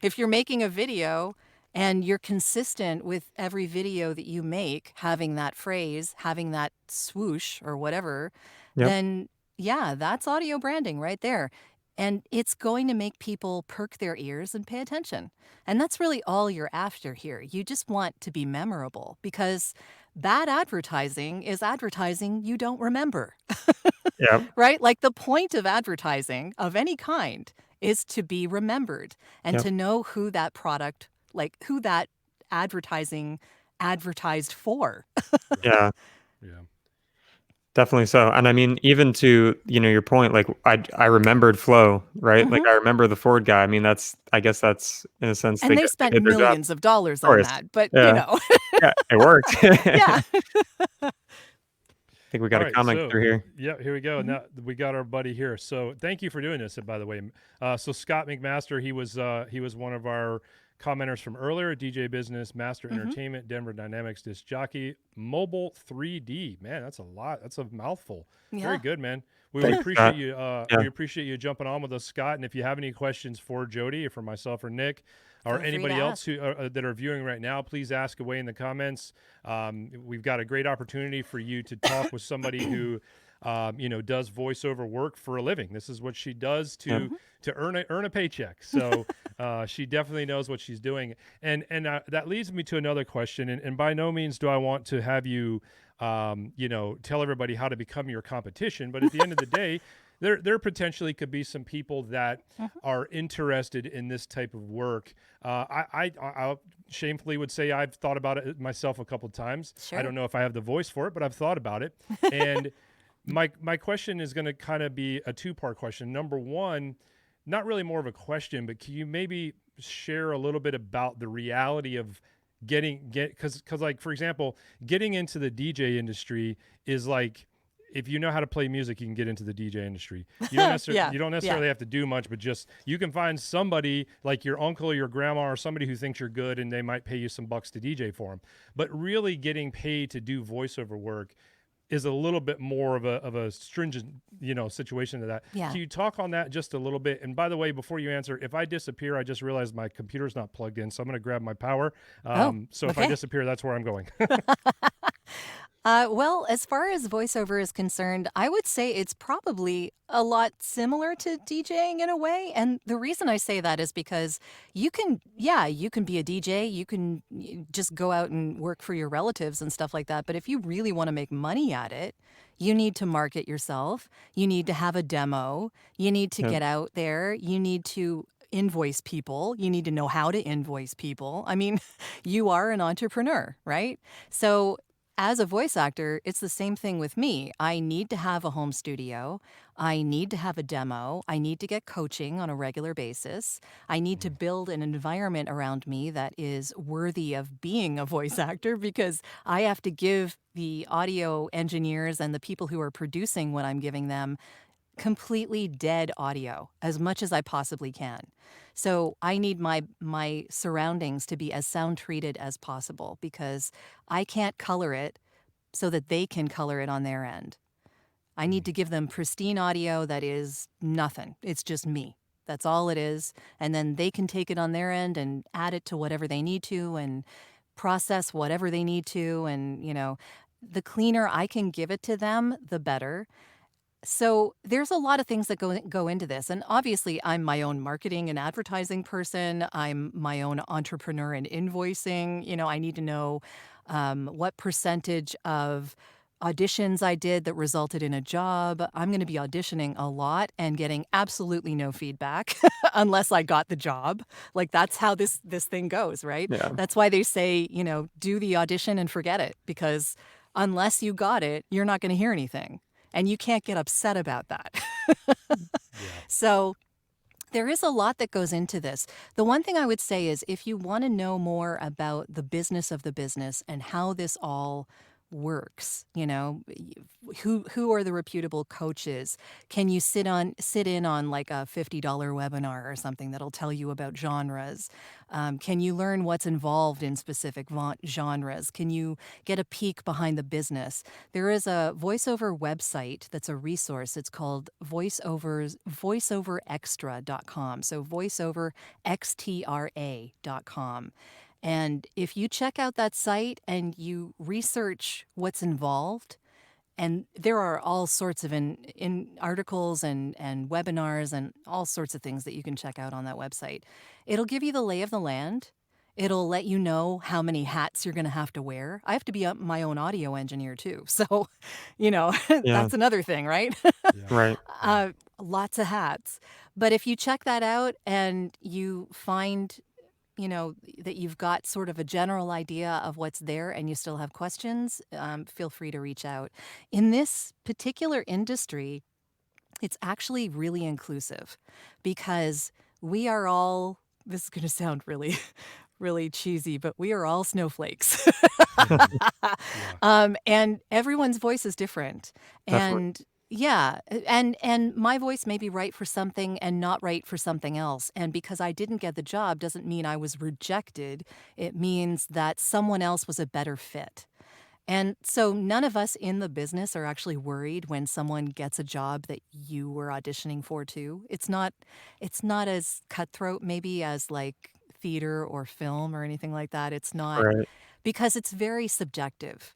If you're making a video and you're consistent with every video that you make, having that phrase, having that swoosh or whatever, Yep. then yeah, that's audio branding right there. And it's going to make people perk their ears and pay attention. And that's really all you're after here. You just want to be memorable because bad advertising is advertising you don't remember, Yep. right? Like the point of advertising of any kind is to be remembered and Yep. to know who that product, like who that advertising advertised for. Right. Yeah. Yeah. Definitely so. And I mean, even to, your point, like I remembered Flow, right? Like Mhm. I remember the Ford guy. I mean, I guess that's in a sense And they they spent did their job. millions of dollars Of on course. that, but Yeah. Yeah. It worked. yeah. I think we All got a right, comment so through here. yeah, here we go. Mhm. Now we got our buddy here. So thank you for doing this, by the way. So Scott McMaster, he was one of our commenters from earlier. DJ Business, Master Mhm. Entertainment, Denver Dynamics disc jockey, Mobile 3D. Man, that's a lot. That's a mouthful. Very Yeah. good, man. We Thanks, appreciate Scott. you. Yeah. We appreciate you jumping on with us, Scott. And if you have any questions for Jodi or for myself or Nick, or Feel free to anybody else ask. who that are viewing right now, please ask away in the comments. We've got a great opportunity for you to talk with somebody who, does voiceover work for a living. This is what she does Yep. to earn a paycheck. So she definitely knows what she's doing. And that leads me to another question. And by no means do I want to have you, tell everybody how to become your competition. But at the end of the day, there potentially could be some people that Mhm. are interested in this type of work. I shamefully would say I've thought about it myself a couple of times. I Sure. don't know if I have the voice for it, but I've thought about it. And my question is going to kind of be a two-part question. Number one, not really more of a question, but can you maybe share a little bit about the reality of because like, for example, getting into the DJ industry is like, if you know how to play music, you can get into the DJ industry. Yeah. You don't necessarily have to do much, but just you can find somebody like your uncle or your grandma or somebody who thinks you're good, and they might pay you some bucks to DJ for them. But really getting paid to do voiceover work is a little bit more of a stringent, situation to that. Yeah. Can you talk on that just a little bit? And by the way, before you answer, if I disappear, I just realized my computer's not plugged in, so I'm going to grab my power. So if I Okay. disappear, that's where I'm going. Well, as far as voiceover is concerned, I would say it's probably a lot similar to DJing in a way. And the reason I say that is because you can be a DJ, you can just go out and work for your relatives and stuff like that. But if you really want to make money at it, you need to market yourself. You need to have a demo. You need to Yep. get out there. You need to invoice people. You need to know how to invoice people. I mean, you are an entrepreneur, right? So as a voice actor, it's the same thing with me. I need to have a home studio. I need to have a demo. I need to get coaching on a regular basis. I need to build an environment around me that is worthy of being a voice actor, because I have to give the audio engineers and the people who are producing what I'm giving them completely dead audio as much as I possibly can. So I need my surroundings to be as sound treated as possible, because I can't color it so that they can color it on their end. I need to give them pristine audio that is nothing. It's just me. That's all it is. And then they can take it on their end and add it to whatever they need to and process whatever they need to. And, the cleaner I can give it to them, the better. So there's a lot of things that go into this. And obviously, I'm my own marketing and advertising person. I'm my own entrepreneur in invoicing. I need to know what percentage of auditions I did that resulted in a job. I'm going to be auditioning a lot and getting absolutely no feedback unless I got the job. Like, that's how this thing goes, right? Yeah. That's why they say, do the audition and forget it, because unless you got it, you're not going to hear anything. And you can't get upset about that. So there is a lot that goes into this. The one thing I would say is, if you want to know more about the business of the business and how this all works, who are the reputable coaches? Can you sit in on like a $50 webinar or something that'll tell you about genres? Can you learn what's involved in specific genres? Can you get a peek behind the business? There is a voiceover website that's a resource. It's called voiceoverextra.com. So voiceoverextra.com. And if you check out that site and you research what's involved, and there are all sorts of in articles and webinars and all sorts of things that you can check out on that website. It'll give you the lay of the land. It'll let you know how many hats you're going to have to wear. I have to be my own audio engineer too. So, Yeah. that's another thing, right? Right. Lots of hats. But if you check that out and you find that you've got sort of a general idea of what's there and you still have questions, feel free to reach out. In this particular industry, it's actually really inclusive, because we are all, this is going to sound really, really cheesy, but we are all snowflakes. And everyone's voice is different. Definitely. And yeah, and my voice may be right for something and not right for something else. And because I didn't get the job doesn't mean I was rejected. It means that someone else was a better fit. And so none of us in the business are actually worried when someone gets a job that you were auditioning for too. It's not as cutthroat maybe as like theater or film or anything like that. It's not, Right. because it's very subjective.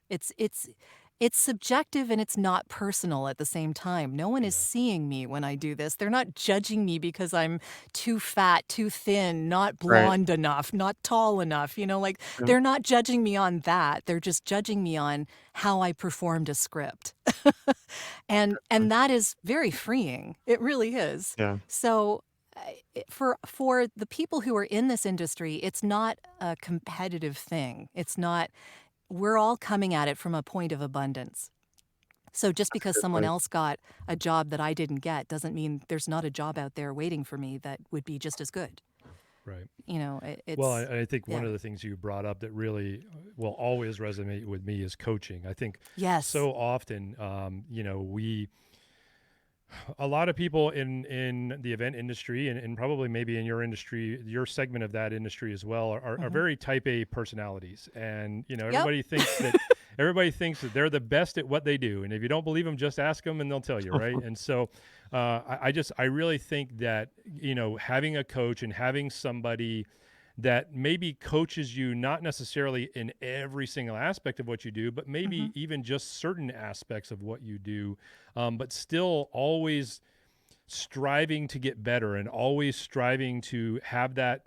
It's subjective and it's not personal at the same time. No one is seeing me when I do this. They're not judging me because I'm too fat, too thin, not Right. blonde enough, not tall enough. Yeah. They're not judging me on that. They're just judging me on how I performed a script. And that is very freeing. It really is. Yeah. So for the people who are in this industry, it's not a competitive thing. It's not. We're all coming at it from a point of abundance. So just because Good someone point. else got a job that I didn't get doesn't mean there's not a job out there waiting for me that would be just as good. Right. It's, Well, I think one yeah. of the things you brought up that really will always resonate with me is coaching. I think Yes. so often, a lot of people in the event industry and probably maybe in your industry, your segment of that industry as well, are very type A personalities. And, everybody thinks that they're the best at what they do. And if you don't believe them, just ask them and they'll tell you. Right. And so I really think that, having a coach and having somebody that maybe coaches you, not necessarily in every single aspect of what you do, but maybe even just certain aspects of what you do, but still always striving to get better and always striving to have that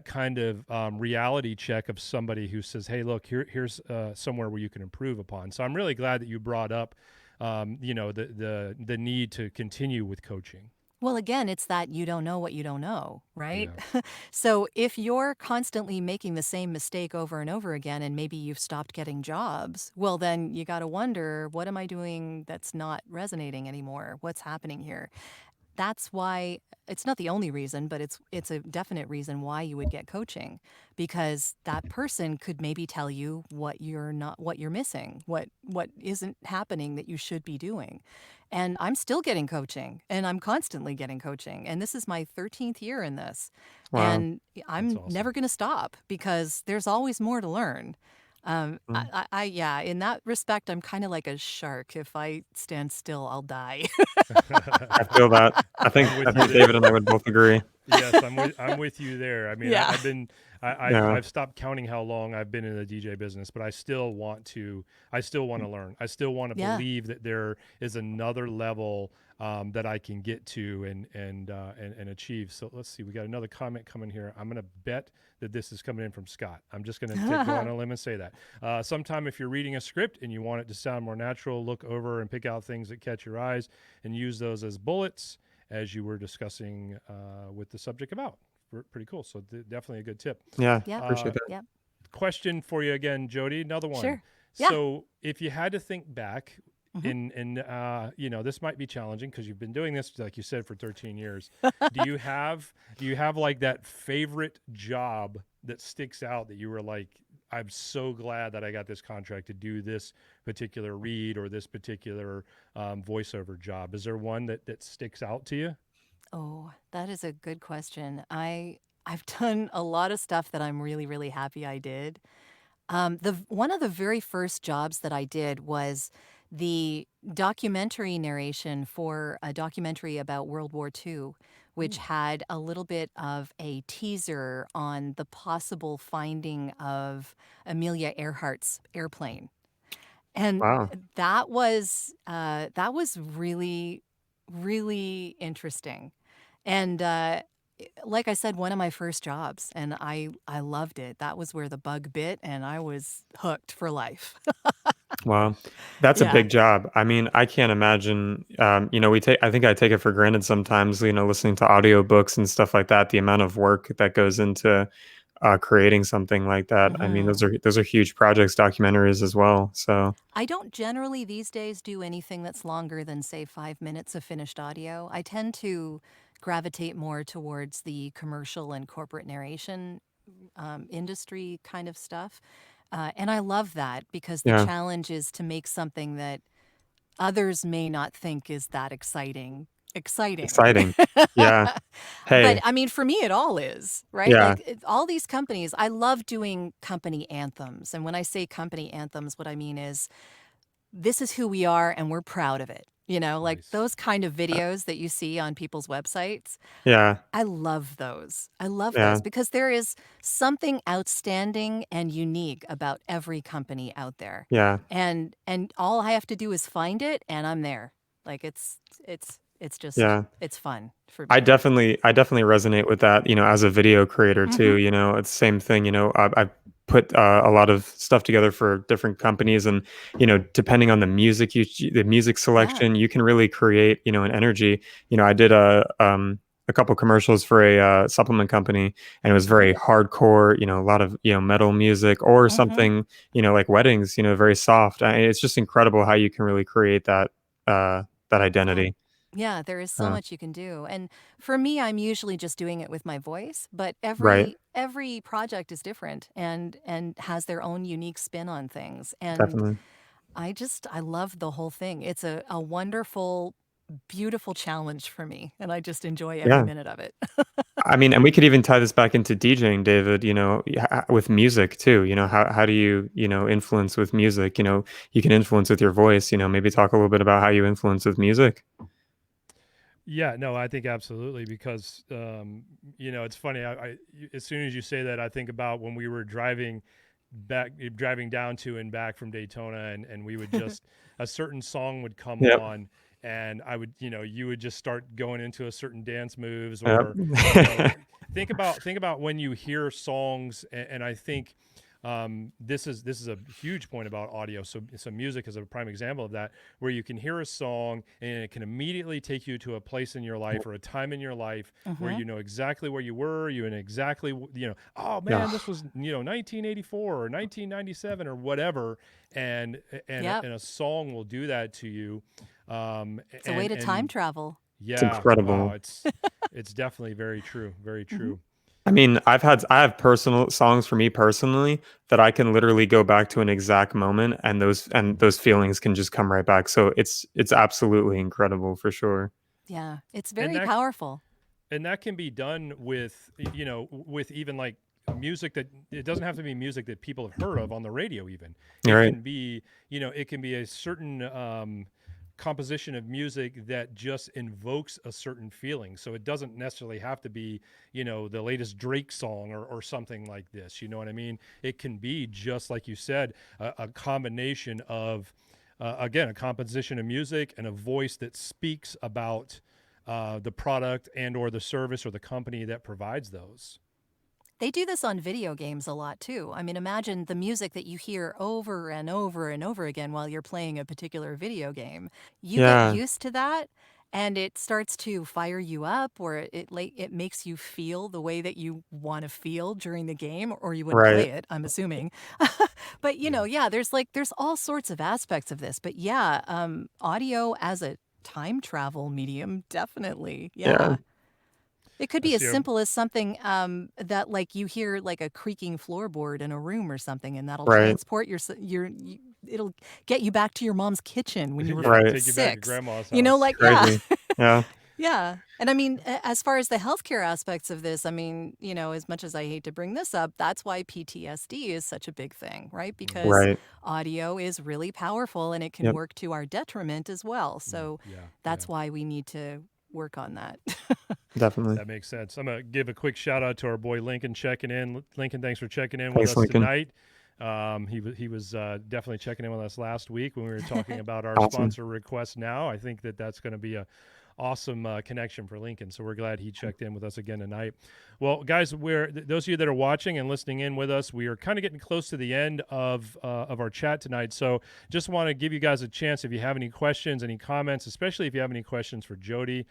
kind of reality check of somebody who says, hey, look, here's somewhere where you can improve upon. So I'm really glad that you brought up, the need to continue with coaching. Well, again, it's that you don't know what you don't know, right? Yeah. So if you're constantly making the same mistake over and over again, and maybe you've stopped getting jobs, well, then you got to wonder, what am I doing that's not resonating anymore? What's happening here? That's why it's not the only reason, but it's a definite reason why you would get coaching, because that person could maybe tell you what you're missing, what isn't happening that you should be doing. And I'm still getting coaching, and I'm constantly getting coaching, and this is my 13th year in this. Wow. And That's I'm awesome. never going to stop because there's always more to learn. Mm. Yeah, in that respect, I'm kind of like a shark. If I stand still, I'll die. I feel that. I I'm think with I you think there. David and I would both agree. Yes, I'm with you there. I mean, Yeah. I've been Yeah. I've stopped counting how long I've been in the DJ business, but I still want to learn. I still want to Yeah. believe that there is another level that I can get to and achieve. So let's see, we got another comment coming here. I'm gonna bet that this is coming in from Scott. I'm just gonna go on a limb and say that. Sometime if you're reading a script and you want it to sound more natural, look over and pick out things that catch your eyes and use those as bullets, as you were discussing with the subject about. Pretty cool. So definitely a good tip. Yeah. Yep. Appreciate that. Yep. Question for you again, Jody. Another one. Sure. Yeah. So if you had to think back, Hmm. you know, this might be challenging because you've been doing this, like you said, for 13 years. Do you have like that favorite job that sticks out that you were like, I'm so glad that I got this contract to do this particular read or this particular voiceover job? Is there one that sticks out to you? Oh, that is a good question. I've done a lot of stuff that I'm really, really happy I did. One of the very first jobs that I did was the documentary narration for a documentary about World War II, which Hmm. had a little bit of a teaser on the possible finding of Amelia Earhart's airplane. And Wow. that was really, really interesting. And like I said, one of my first jobs, and I loved it. That was where the bug bit, and I was hooked for life. Wow. That's a Yeah. big job. I mean, I can't imagine, I think I take it for granted sometimes, listening to audiobooks and stuff like that, the amount of work that goes into creating something like that. I mean, Hmm. those are huge projects, documentaries as well. So, I don't generally these days do anything that's longer than, say, 5 minutes of finished audio. I tend to gravitate more towards the commercial and corporate narration industry kind of stuff. And I love that because the yeah, challenge is to make something that others may not think is that exciting. Exciting. exciting. Yeah. But Hey, I mean, for me, it all is, right? yeah, Like all these companies, I love doing company anthems. And when I say company anthems, what I mean is this is who we are and we're proud of it. You know, like Nice. those kind of uh, videos that you see on people's websites. yeah, I love those. I love those yeah, because there is something outstanding and unique about every company out there. yeah, And all I have to do is find it and I'm there. Like it's just yeah. it's fun for me. I definitely resonate with that, as a video creator too, Mhm. it's the same thing, I've put a lot of stuff together for different companies and, depending on the music Yeah. selection, you can really create, an energy. I did a couple commercials for a supplement company and it was very hardcore, a lot of, metal music or Mhm. something, like weddings, very soft. It's just incredible how you can really create that Yeah. identity. Yeah, there is so Uh, much you can do. And for me, I'm usually just doing it with my voice, but right. every project is different and has their own unique spin on things. And Definitely. I love the whole thing. It's a wonderful, beautiful challenge for me, and I just enjoy every Yeah. minute of it. I mean, and we could even tie this back into DJing, David, with music too. How do you, influence with music? You can influence with your voice, maybe talk a little bit about how you influence with music. Yeah, no, I think absolutely because it's funny. As soon as you say that, I think about when we were driving down to and back from Daytona, and we would just a certain song would come Yep. on, and I would, you would just start going into a certain dance moves, Yep. or think about when you hear songs, and I think This is a huge point about audio. So music is a prime example of that, where you can hear a song and it can immediately take you to a place in your life or a time in your life where Mm-hmm. you know exactly where you were, you and exactly oh Yeah. man, this was 1984 or 1997 or whatever, and Yep. and a song will do that to you, It's a way to time and travel. It's yeah, wow, incredible. it's definitely very true, very Mm-hmm. true. I mean, I have personal songs for me personally that I can literally go back to an exact moment and those feelings can just come right back. So it's absolutely incredible for sure. Yeah, it's And very powerful. that can be done with with even like music that it doesn't have to be music that people have heard of on the radio. Even You're it right. can be it can be a certain composition of music that just invokes a certain feeling. So it doesn't necessarily have to be the latest Drake song or something like this. You know what I mean? It can be just like you said, a combination of again, a composition of music and a voice that speaks about the product and or the service or the company that provides those. They do this on video games a lot too. I mean, imagine the music that you hear over and over and over again while you're playing a particular video game. You get Yeah. used to that and it starts to fire you up, or it makes you feel the way that you want to feel during the game, or you wouldn't Right. play it, I'm assuming. But Yeah. yeah, there's all sorts of aspects of this. But yeah, audio as a time travel medium, definitely. Yeah. Yeah. It could I be as see. simple as something, that, like, you hear, like, a creaking floorboard in a room or something, and that'll Right. transport it'll get you back to your mom's kitchen when you were Yeah, Right. take you back to 6. grandma's You know, house. like yeah. Crazy. Yeah. Yeah, and I mean, as far as the healthcare aspects of this, I mean, as much as I hate to bring this up, that's why PTSD is such a big thing, right? Because Right. audio is really powerful and it can Yep. work to our detriment as well, so Yeah, yeah. that's why we need to work on that. Definitely. That makes sense. I'm gonna give a quick shout out to our boy Lincoln checking in. Lincoln, thanks for checking in with Thanks, us Lincoln. tonight. He was definitely checking in with us last week when we were talking about our Awesome. sponsor request. Now I think that's going to be a awesome connection for Lincoln. So we're glad he checked in with us again tonight. Well, guys, those of you that are watching and listening in with us, we are kind of getting close to the end of our chat tonight. So just want to give you guys a chance if you have any questions, any comments, especially if you have any questions for Jodi,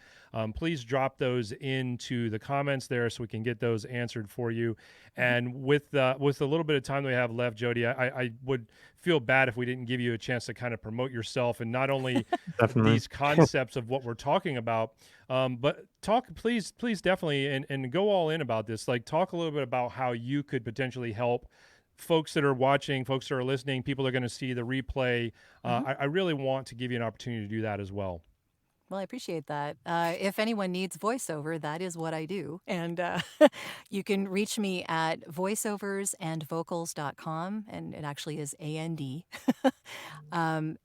please drop those into the comments there so we can get those answered for you. And with the little bit of time that we have left, Jodi, I would feel bad if we didn't give you a chance to kind of promote yourself and not only Definitely. these concepts of what we're talking about, but please definitely and go all in about this. Like talk a little bit about how you could potentially help folks that are watching, folks that are listening, people that are going to see the replay. Mhm. I really want to give you an opportunity to do that as well. Well, I appreciate that. If anyone needs voiceover, that is what I do. And you can reach me at voiceoversandvocals.com, and it actually is AND. And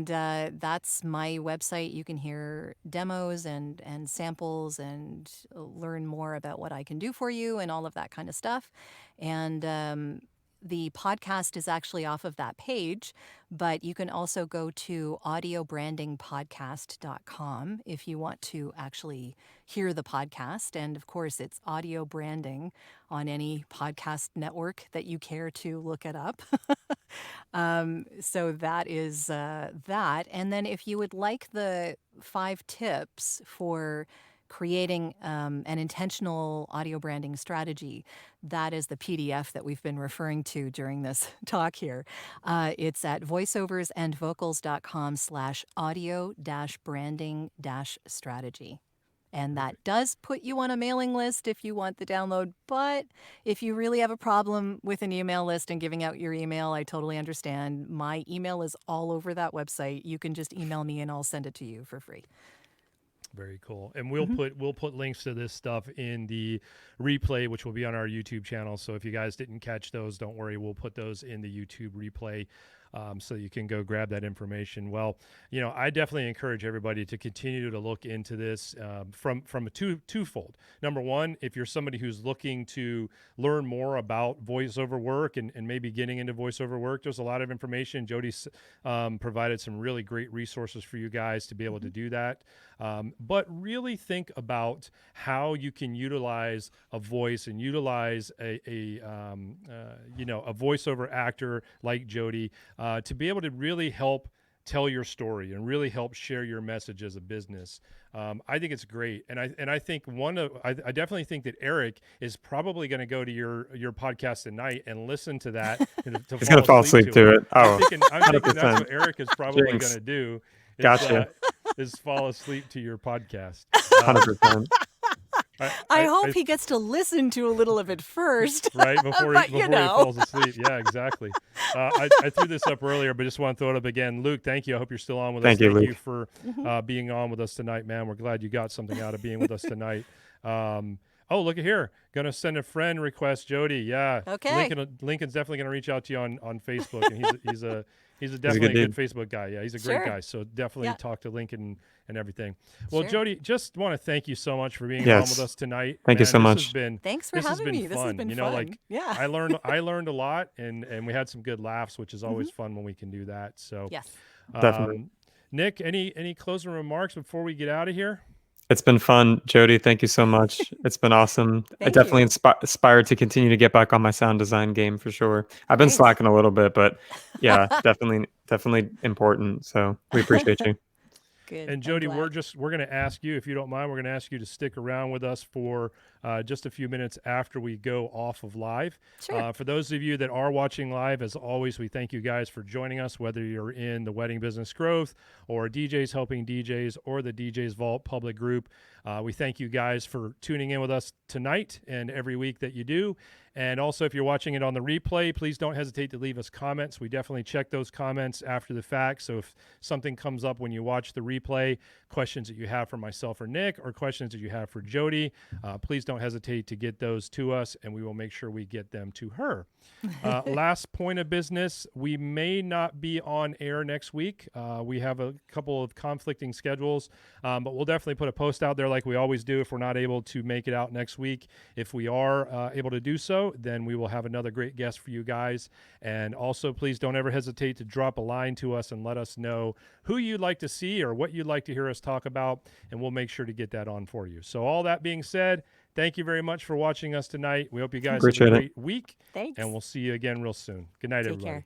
that's my website. You can hear demos and samples and learn more about what I can do for you and all of that kind of stuff. And the podcast is actually off of that page, but you can also go to audiobrandingpodcast.com if you want to actually hear the podcast. And of course, it's audio branding on any podcast network that you care to look it up. So that is that. And then if you would like the 5 tips for creating an intentional audio branding strategy, that is the PDF that we've been referring to during this talk here. It's at voiceovers-and-vocals.com/audio-branding-strategy. And that Perfect. does put you on a mailing list if you want the download. But if you really have a problem with an email list and giving out your email, I totally understand. My email is all over that website. You can just email me and I'll send it to you for free. Very cool. And Mhm. we'll put links to this stuff in the replay, which will be on our YouTube channel. So if you guys didn't catch those, don't worry. We'll put those in the YouTube replay so you can go grab that information. Well, I definitely encourage everybody to continue to look into this from a twofold. Number one, if you're somebody who's looking to learn more about voiceover work and maybe getting into voiceover work, there's a lot of information. Jodi's provided some really great resources for you guys to be able to do that. But really think about how you can utilize a voice and utilize a voiceover actor like Jodi to be able to really help tell your story and really help share your message as a business. I think it's great, and I think I definitely think that Eric is probably going to go to your podcast tonight and listen to that. He's going to fall asleep to it. Oh, I'm thinking that's what Eric is probably going to do. Gotcha. Is fall asleep to your podcast. 100%. I hope he gets to listen to a little of it first. Right, before he falls asleep. Yeah, exactly. I threw this up earlier, but just want to throw it up again. Luke, thank you. I hope you're still on with us. Thank you, Luke. You for being on with us tonight, man. We're glad you got something out of being with us tonight. Oh, look at here. Going to send a friend request, Jodi. Yeah. Okay. Lincoln's definitely going to reach out to you on Facebook, and he's definitely a good Facebook guy. Yeah, he's a great guy. So definitely talk to Lincoln and everything. Well, Jodi, just want to thank you so much for being on with us tonight. Thank you so much. Thanks for having me. This has been fun. I learned a lot, and we had some good laughs, which is always fun when we can do that. So yes, definitely. Nick, any closing remarks before we get out of here? It's been fun, Jodi. Thank you so much. It's been awesome. I definitely inspired to continue to get back on my sound design game for sure. I've been slacking a little bit, but yeah, definitely important. So we appreciate you. Good. And Jodi, we're going to ask you, if you don't mind, we're going to ask you to stick around with us for just a few minutes after we go off of live. Sure. For those of you that are watching live, as always, we thank you guys for joining us, whether you're in the Wedding Business Growth or DJs Helping DJs or the DJs Vault public group. We thank you guys for tuning in with us tonight and every week that you do. And also, if you're watching it on the replay, please don't hesitate to leave us comments. We definitely check those comments after the fact. So if something comes up when you watch the replay, questions that you have for myself or Nick, or questions that you have for Jodi, please don't hesitate to get those to us, and we will make sure we get them to her. Last point of business, we may not be on air next week. We have a couple of conflicting schedules, but we'll definitely put a post out there like we always do if we're not able to make it out next week. If we are able to do so, then we will have another great guest for you guys. And also, please don't ever hesitate to drop a line to us and let us know who you'd like to see or what you'd like to hear us talk about, and we'll make sure to get that on for you. So all that being said, thank you very much for watching us tonight. We hope you guys have a great week. Thanks. And we'll see you again real soon. Good night, everybody. Take care.